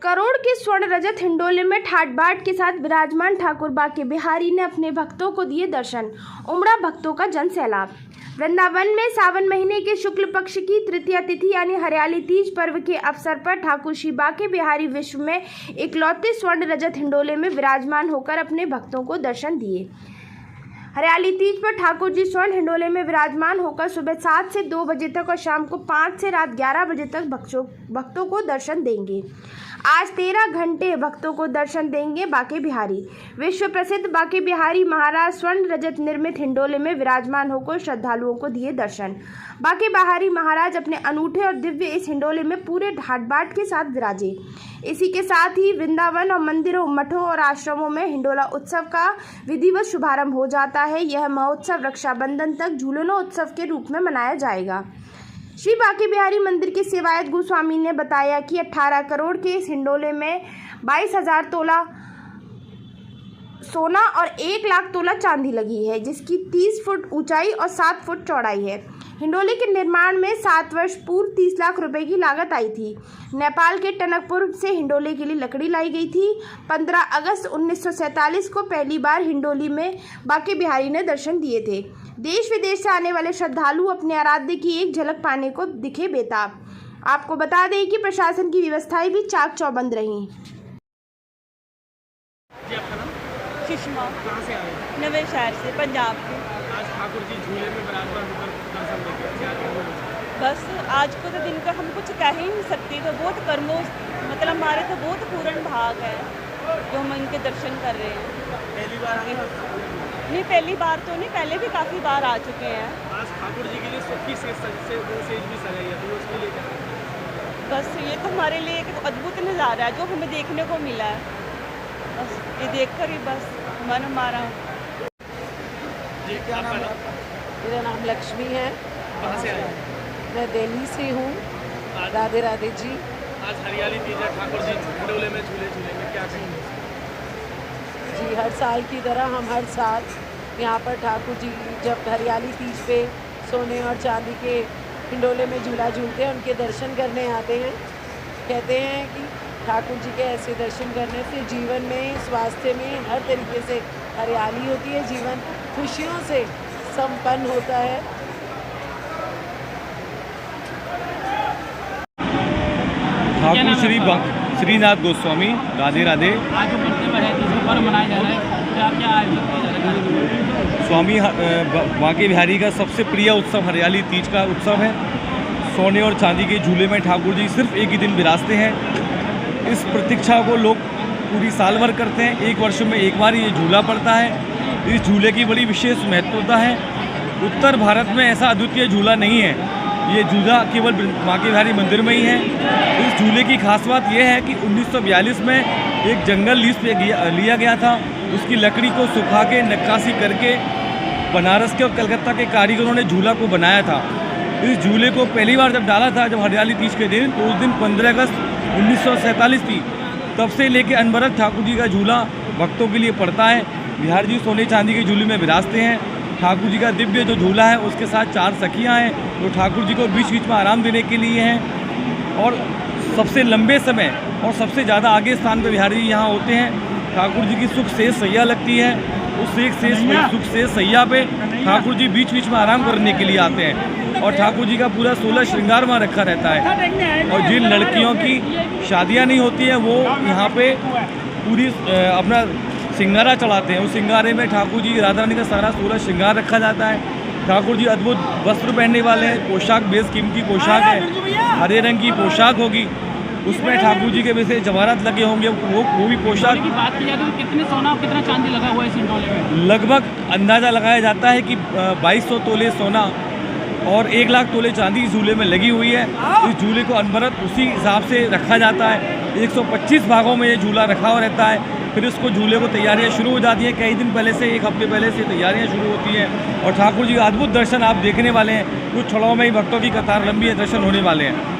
करोड़ के स्वर्ण रजत हिंडोले में ठाट बाट के साथ विराजमान ठाकुर बाके बिहारी ने अपने भक्तों को दिए दर्शन। उमड़ा भक्तों का जन सैलाब। वृंदावन में सावन महीने के शुक्ल पक्ष की तृतीया तिथि यानी हरियाली तीज पर्व के अवसर पर ठाकुर श्री बाके बिहारी विश्व में इकलौते स्वर्ण रजत हिंडोले में विराजमान होकर अपने भक्तों को दर्शन दिए। हरियाली तीज पर ठाकुर जी स्वर्ण हिंडोले में विराजमान होकर सुबह 7 से 2 बजे तक और शाम को 5 से रात 11 बजे तक भक्तों को दर्शन देंगे। आज 13 घंटे भक्तों को दर्शन देंगे बाके बिहारी। विश्व प्रसिद्ध बाके बिहारी महाराज स्वर्ण रजत निर्मित हिंडोले में विराजमान होकर श्रद्धालुओं को दिए दर्शन। बाके बिहारी महाराज अपने अनूठे और दिव्य इस हिंडोले में पूरे ढाट बाट के साथ विराजे। इसी के साथ ही वृंदावन और मंदिरों, मठों और आश्रमों में हिंडोला उत्सव का विधिवत शुभारंभ हो जाता है। यह महोत्सव रक्षाबंधन तक झूलनोत्सव के रूप में मनाया जाएगा। श्री बाके बिहारी मंदिर के सेवायत गोस्वामी ने बताया कि 18 करोड़ के इस हिंडोले में 22,000 तोला सोना और 1 लाख तोला चांदी लगी है, जिसकी 30 फुट ऊंचाई और 7 फुट चौड़ाई है। हिंडोले के निर्माण में 7 वर्ष पूर्व 30 लाख रुपए की लागत आई थी। नेपाल के टनकपुर से हिंडोले के लिए लकड़ी लाई गई थी। 15 अगस्त 1947 को पहली बार हिंडोली में बाके बिहारी ने दर्शन दिए थे। देश विदेश से आने वाले श्रद्धालु अपने आराध्य की एक झलक पाने को दिखे बेताब। आपको बता दें कि प्रशासन की व्यवस्थाएं भी चाक चौबंद रहीं। सुषमा। कहाँ से आए? नवे शहर से, पंजाब से। आज ठाकुर जी झूले में विराजमान होकर दर्शन देते क्या कहोगे? बस आज को तो दिन का हम कुछ कह ही नहीं सकते, तो बहुत कर्मों मतलब हमारे तो बहुत पूर्ण भाग है जो हम इनके दर्शन कर रहे हैं। पहली बार आए हैं? नहीं, पहली बार तो नहीं, पहले भी काफ़ी बार आ चुके हैं। आज ठाकुर जी के लिए सुखी सेज भी सजाई है, तो उसके लिए क्या? बस ये तो हमारे लिए एक अद्भुत नज़ारा है जो हमें देखने को मिला है। बस ये देखकर ही बस मन हमारा। जी क्या नाम है? मेरा नाम लक्ष्मी है। कहाँ से आए? मैं दिल्ली से हूँ। राधे राधे जी। आज हरियाली तीज है, ठाकुर जी हिंडोले में झूले में क्या कहेंगे? जी हर साल की तरह हम हर साल यहाँ पर ठाकुर जी जब हरियाली तीज पे सोने और चांदी के हिंडोले में झूला झूलते हैं, उनके दर्शन करने आते हैं। कहते हैं कि ठाकुर जी के ऐसे दर्शन करने से जीवन में, स्वास्थ्य में हर तरीके से हरियाली होती है, जीवन खुशियों से संपन्न होता है। ठाकुर श्रीनाथ गोस्वामी। राधे राधे। आज पर्व मनाया जा रहा है, क्या आयोजन? स्वामी बाके बिहारी का सबसे प्रिय उत्सव हरियाली तीज का उत्सव है। सोने और चांदी के झूले में ठाकुर जी सिर्फ एक ही दिन विराजते हैं। इस प्रतीक्षा को लोग पूरी साल भर करते हैं। एक वर्ष में एक बार ये झूला पड़ता है। इस झूले की बड़ी विशेष महत्वता है। उत्तर भारत में ऐसा अद्वितीय झूला नहीं है। ये झूला केवल बाके बिहारी मंदिर में ही है। इस झूले की खास बात यह है कि 1942 में एक जंगल लीज पे लिया गया था। उसकी लकड़ी को सुखा के नक्काशी करके बनारस के और कलकत्ता के कारीगरों ने झूला को बनाया था। इस झूले को पहली बार जब डाला था, जब हरियाली तीज के दिन, तो उस दिन 15 अगस्त 1947 थी। तब से लेके अनवरत ठाकुर जी का झूला भक्तों के लिए पड़ता है। बिहार जी सोने चांदी के झूले में विराजते हैं। ठाकुर जी का दिव्य जो झूला है उसके साथ 4 सखियाँ हैं जो ठाकुर जी को बीच बीच में आराम देने के लिए हैं। और सबसे लंबे समय और सबसे ज़्यादा आगे स्थान पर बिहारी जी यहाँ होते हैं। ठाकुर जी की सुख से सैया लगती है। उस सुख से सैया पे ठाकुर जी बीच बीच में आराम करने के लिए आते हैं। और ठाकुर जी का पूरा 16 श्रृंगार वहाँ रखा रहता है। और जिन लड़कियों की शादियाँ नहीं होती हैं वो यहाँ पे पूरी अपना सिंगारा चढ़ाते हैं। उस सिंगारे में ठाकुर जी राधा रानी का सारा 16 श्रृंगार रखा जाता है। ठाकुर जी अद्भुत वस्त्र पहनने वाले हैं। पोशाक बेस कीमती पोशाक है। हरे रंग की पोशाक होगी, उसमें ठाकुर जी के वैसे जवाहरात लगे होंगे। वो भी पोशाक की बात की जाए तो कितने सोना और कितना चांदी लगा हुआ है इस हिंडोले में? लगभग अंदाज़ा लगाया जाता है कि 2200 तोले सोना और 1 लाख तोले चांदी इस झूले में लगी हुई है। इस झूले को अनवरत उसी हिसाब से रखा जाता है। 125 भागों में ये झूला रखा हुआ रहता है। फिर इसको झूले को तैयारियां शुरू हो जाती हैं। कई दिन पहले से, 1 हफ्ते पहले से तैयारियां शुरू होती हैं। और ठाकुर जी का अद्भुत दर्शन आप देखने वाले हैं। कुछ क्षणों में ही भक्तों की कतार लंबी है, दर्शन होने वाले हैं।